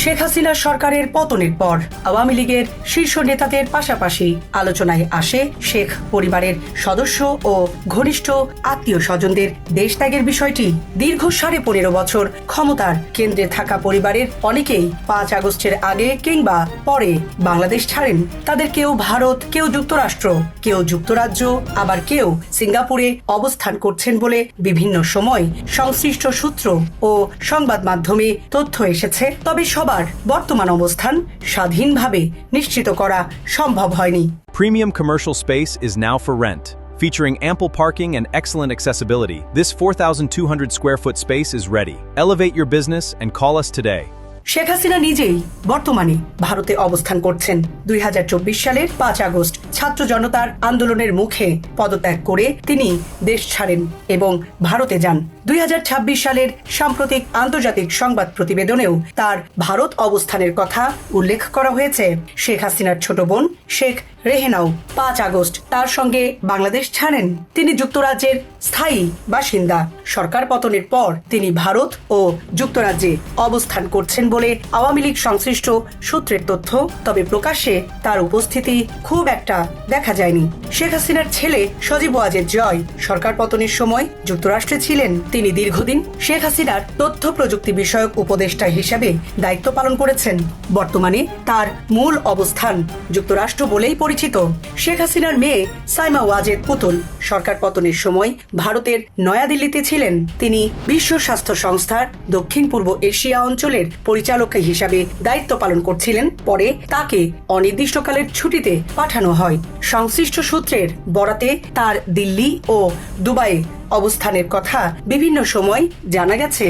শেখ হাসিনা সরকারের পতনের পর আওয়ামী লীগের শীর্ষ নেতাদের পাশাপাশি আলোচনায় আসে শেখ পরিবারের সদস্য ও ঘনিষ্ঠ আত্মীয় স্বজনদের দেশত্যাগের বিষয়টি। দীর্ঘ 15.5 বছর ক্ষমতার কেন্দ্রে থাকা পরিবারের অনেকেই 5 আগস্টের আগে কিংবা পরে বাংলাদেশ ছাড়েন। তাদের কেউ ভারত, কেউ যুক্তরাষ্ট্র, কেউ যুক্তরাজ্য, আবার কেউ সিঙ্গাপুরে অবস্থান করছেন বলে বিভিন্ন সময় সংশ্লিষ্ট সূত্র ও সংবাদ মাধ্যমে তথ্য এসেছে। তবে সবার বর্তমান অবস্থান স্বাধীনভাবে নিশ্চিত করা সম্ভব হয়নি। Premium commercial space is now for rent. Featuring ample parking and excellent accessibility, this 4,200 square foot space is ready. Elevate your business and call us today. Sheikh Hasina নিজেই বর্তমানে ভারতে অবস্থান করছেন। 2024 সালের 5 আগস্ট ছাত্র জনতার আন্দোলনের মুখে পদত্যাগ করে তিনি দেশ ছাড়েন এবং ভারতে যান। 2026 সালের সাম্প্রতিক আন্তর্জাতিক সংবাদ প্রতিবেদনেও তার ভারত অবস্থানের কথা উল্লেখ করা হয়েছে। শেখ হাসিনার ছোট বোন শেখ রেহেনাও 5 আগস্ট তার সঙ্গে বাংলাদেশ ছাড়েন। তিনি যুক্তরাজ্যের স্থায়ী বাসিন্দা। সরকার পতনের পর তিনি ভারত ও যুক্তরাজ্যে অবস্থান করছেন বলে আওয়ামী লীগ সংশ্লিষ্ট সূত্রের তথ্য। তবে প্রকাশ্যে তার উপস্থিতি খুব একটা দেখা যায়নি। শেখ হাসিনার ছেলে সজীব ওয়াজেদ জয় সরকার পতনের সময় যুক্তরাষ্ট্রে ছিলেন। তিনি দীর্ঘদিন শেখ হাসিনার তথ্য প্রযুক্তি বিষয়ক উপদেষ্টা হিসেবে দায়িত্ব পালন করেছেন। বর্তমানে তার মূল অবস্থান যুক্তরাষ্ট্র বলেই পরিচিত। শেখ হাসিনার মেয়ে সাইমা ওয়াজেদ পুতুল সরকার পতনের সময় ভারতের নয়াদিল্লিতে ছিলেন। তিনি বিশ্ব স্বাস্থ্য সংস্থার দক্ষিণ পূর্ব এশিয়া অঞ্চলের পরিচালক হিসাবে দায়িত্ব পালন করছিলেন। পরে তাকে অনির্দিষ্টকালের ছুটিতে পাঠানো হয়। সংশ্লিষ্ট সূত্রের বরাতে তার দিল্লি ও দুবাইয়ে অবস্থানের কথা বিভিন্ন সময় জানা গেছে।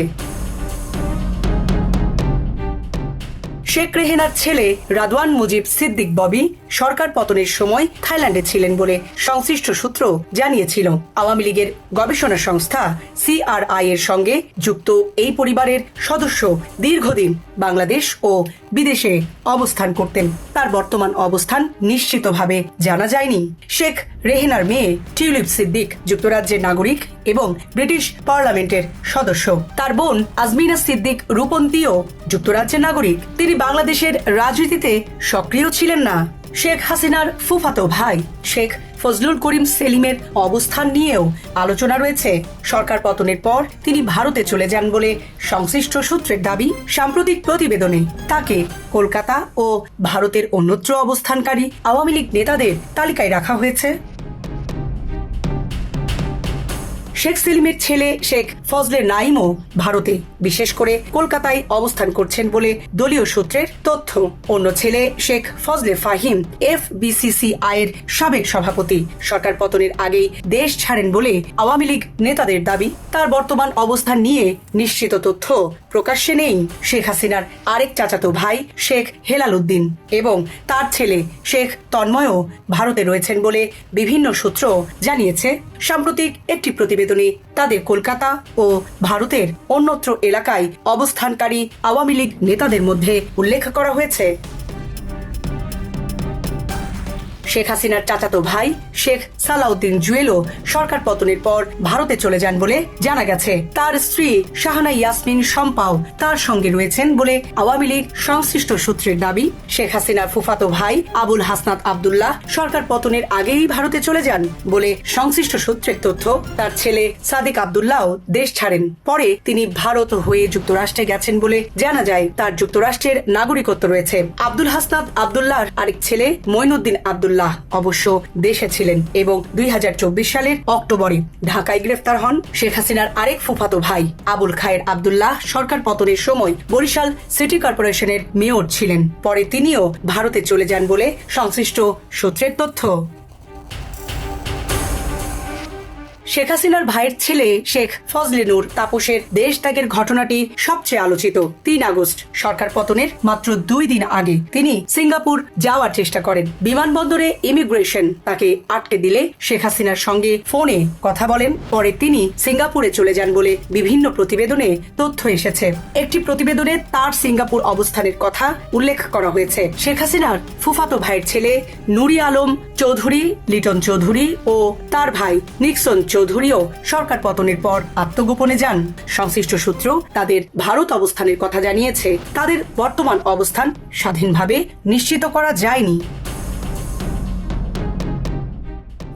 শেখ রেহেনার ছেলে রাদওয়ান মুজিব সিদ্দিক ববি সরকার পতনের সময় থাইল্যান্ডে ছিলেন বলে সংশ্লিষ্ট সূত্র জানিয়েছিল। আওয়ামী লীগের গবেষণা সংস্থা CRI এর সঙ্গে যুক্ত এই পরিবারের সদস্য দীর্ঘদিন বাংলাদেশ ও বিদেশে অবস্থান করতেন। তার বর্তমান অবস্থান নিশ্চিতভাবে জানা যায়নি। শেখ রেহেনার মেয়ে টিউলিপ সিদ্দিক যুক্তরাজ্যের নাগরিক এবং ব্রিটিশ পার্লামেন্টের সদস্য। তার বোন আজমিনা সিদ্দিক রূপন্তীও যুক্তরাজ্যের নাগরিক। তিনি বাংলাদেশের রাজনীতিতে সক্রিয় ছিলেন না। শেখ হাসিনার ফুফাতো ভাই শেখ ফজলুল করিম সেলিমের অবস্থান নিয়েও আলোচনা রয়েছে। সরকার পতনের পর তিনি ভারতে চলে যান বলে সংশ্লিষ্ট সূত্রের দাবি। সাম্প্রতিক প্রতিবেদনে তাকে কলকাতা ও ভারতের অন্যত্র অবস্থানকারী আওয়ামী লীগ নেতাদের তালিকায় রাখা হয়েছে। শেখ সেলিমের ছেলে শেখ ফজলে নাইমও ভারতে, বিশেষ করে কলকাতায় অবস্থান করছেন বলে দলীয় সূত্রের তথ্য। অন্য ছেলে শেখ ফজলে ফাহিম FBCCI এর সাবেক সভাপতি। সরকার পতনের আগেই দেশ ছাড়েন বলে আওয়ামী লীগ নেতাদের দাবি। তার বর্তমান অবস্থান নিয়ে নিশ্চিত তথ্য প্রকাশ্যে নেই। শেখ হাসিনার আরেক চাচাতো ভাই শেখ হেলাল উদ্দিন এবং তার ছেলে শেখ তন্ময়ও ভারতে রয়েছেন বলে বিভিন্ন সূত্র জানিয়েছে। সাম্প্রতিক একটি প্রতিবেদনে তাদের কলকাতা ও ভারতের অন্যত্র এলাকায় অবস্থানকারী আওয়ামী লীগ নেতাদের মধ্যে উল্লেখ করা হয়েছে। শেখ হাসিনার চাচাতো ভাই শেখ সালাউদ্দিন জুয়েলও সরকার পতনের পর ভারতে চলে যান বলে জানা গেছে। তার স্ত্রী শাহানা ইয়াসমিন শম্পাও তার সঙ্গে রয়েছেন বলে আওয়ামী লীগ সংশ্লিষ্ট সূত্রের দাবি। শেখ হাসিনার ফুফাতো ভাই আবুল হাসনাত আব্দুল্লাহ সরকার পতনের আগেই ভারতে চলে যান বলে সংশ্লিষ্ট সূত্রের তথ্য। তার ছেলে সাদিক আব্দুল্লাহ দেশ ছাড়েন। পরে তিনি ভারত হয়ে যুক্তরাষ্ট্রে গেছেন বলে জানা যায়। তার যুক্তরাষ্ট্রের নাগরিকত্ব রয়েছে। আবুল হাসনাত আব্দুল্লাহর আরেক ছেলে মঈনুদ্দিন আব্দুল্লাহ অবশ্য দেশে ছিলেন এবং 2024 সালের অক্টোবরে ঢাকায় গ্রেফতার হন। শেখ হাসিনার আরেক ফুফাতো ভাই আবুল খায়ের আব্দুল্লাহ সরকার পতনের সময় বরিশাল সিটি কর্পোরেশনের মেয়র ছিলেন। পরে তিনিও ভারতে চলে যান বলে সংশ্লিষ্ট সূত্রের তথ্য। শেখ হাসিনার ভাইয়ের ছেলে শেখ ফজলে নূর তাপসের দেশ ত্যাগের ঘটনাটি সবচেয়ে আলোচিত। 3 আগস্ট সরকার পতনের মাত্র 2 দিন আগে তিনি সিঙ্গাপুর যাওয়ার চেষ্টা করেন। বিমানবন্দরে ইমিগ্রেশন তাকে আটকে দিলে শেখ হাসিনার সঙ্গে ফোনে কথা বলেন। পরে তিনি সিঙ্গাপুরে চলে যান বলে বিভিন্ন প্রতিবেদনে তথ্য এসেছে। একটি প্রতিবেদনে তার সিঙ্গাপুর অবস্থানের কথা উল্লেখ করা হয়েছে। শেখ হাসিনার ফুফাতো ভাইয়ের ছেলে নুরি আলম চৌধুরী, লিটন চৌধুরী ও তার ভাই নিক্সন চৌধুরীও সরকার পতনের পর আত্মগোপনে যান। সংশ্লিষ্ট সূত্র তাদের ভারত অবস্থানের কথা জানিয়েছে। তাদের বর্তমান অবস্থান স্বাধীনভাবে নিশ্চিত করা যায়নি।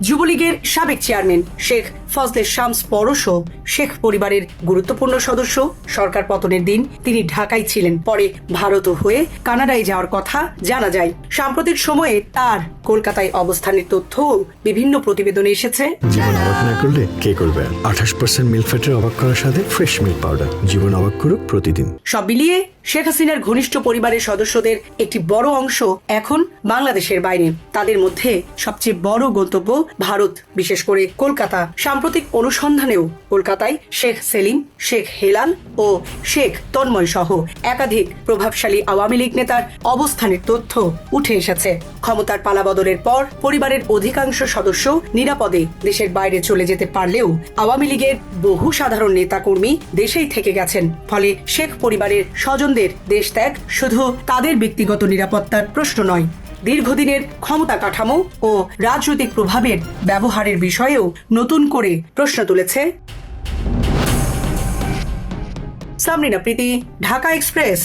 যুবলীগের সাবেক চেয়ারম্যান শেখ ফজলে শামস পরশও শেখ পরিবারের গুরুত্বপূর্ণ সদস্য। সরকার পতনের দিন তিনি ঢাকায় ছিলেন, পরে ভারত হয়ে কানাডায় যাওয়ার কথা জানা যায়। সাম্প্রতিক সময়ে তার কলকাতায় অবস্থানের তথ্যও বিভিন্ন প্রতিবেদনে এসেছে। জীবন অবাক না করলে কে করবে? 28% মিল্ক ফ্যাটের অবাক করার সাথে ফ্রেশ মিল্ক পাউডার। জীবন অবাক করুক প্রতিদিন। সব মিলিয়ে শেখ হাসিনার ঘনিষ্ঠ পরিবারের সদস্যদের একটি বড় অংশ এখন বাংলাদেশের বাইরে। তাদের মধ্যে সবচেয়ে বড় গন্তব্য ভারত, বিশেষ করে কলকাতা। সাম্প্রতিক অনুসন্ধানেও কলকাতায় শেখ সেলিম, শেখ হেলাল ও শেখ তন্ময় সহ একাধিক প্রভাবশালী আওয়ামী লীগ নেতার অবস্থানের তথ্য উঠে এসেছে। ক্ষমতার পালাবদলের পর পরিবারের অধিকাংশ সদস্য নিরাপদে দেশের বাইরে চলে যেতে পারলেও আওয়ামী লীগের বহু সাধারণ নেতাকর্মী দেশেই থেকে গেছেন। ফলে শেখ পরিবারের স্বজনদের দেশ ত্যাগ শুধু তাদের ব্যক্তিগত নিরাপত্তার প্রশ্ন নয়, দীর্ঘদিনের ক্ষমতা কাঠামো ও রাজনৈতিক প্রভাবের ব্যবহারের বিষয়েও নতুন করে প্রশ্ন তুলেছে। সামরিনা প্রীতি, ঢাকা এক্সপ্রেস।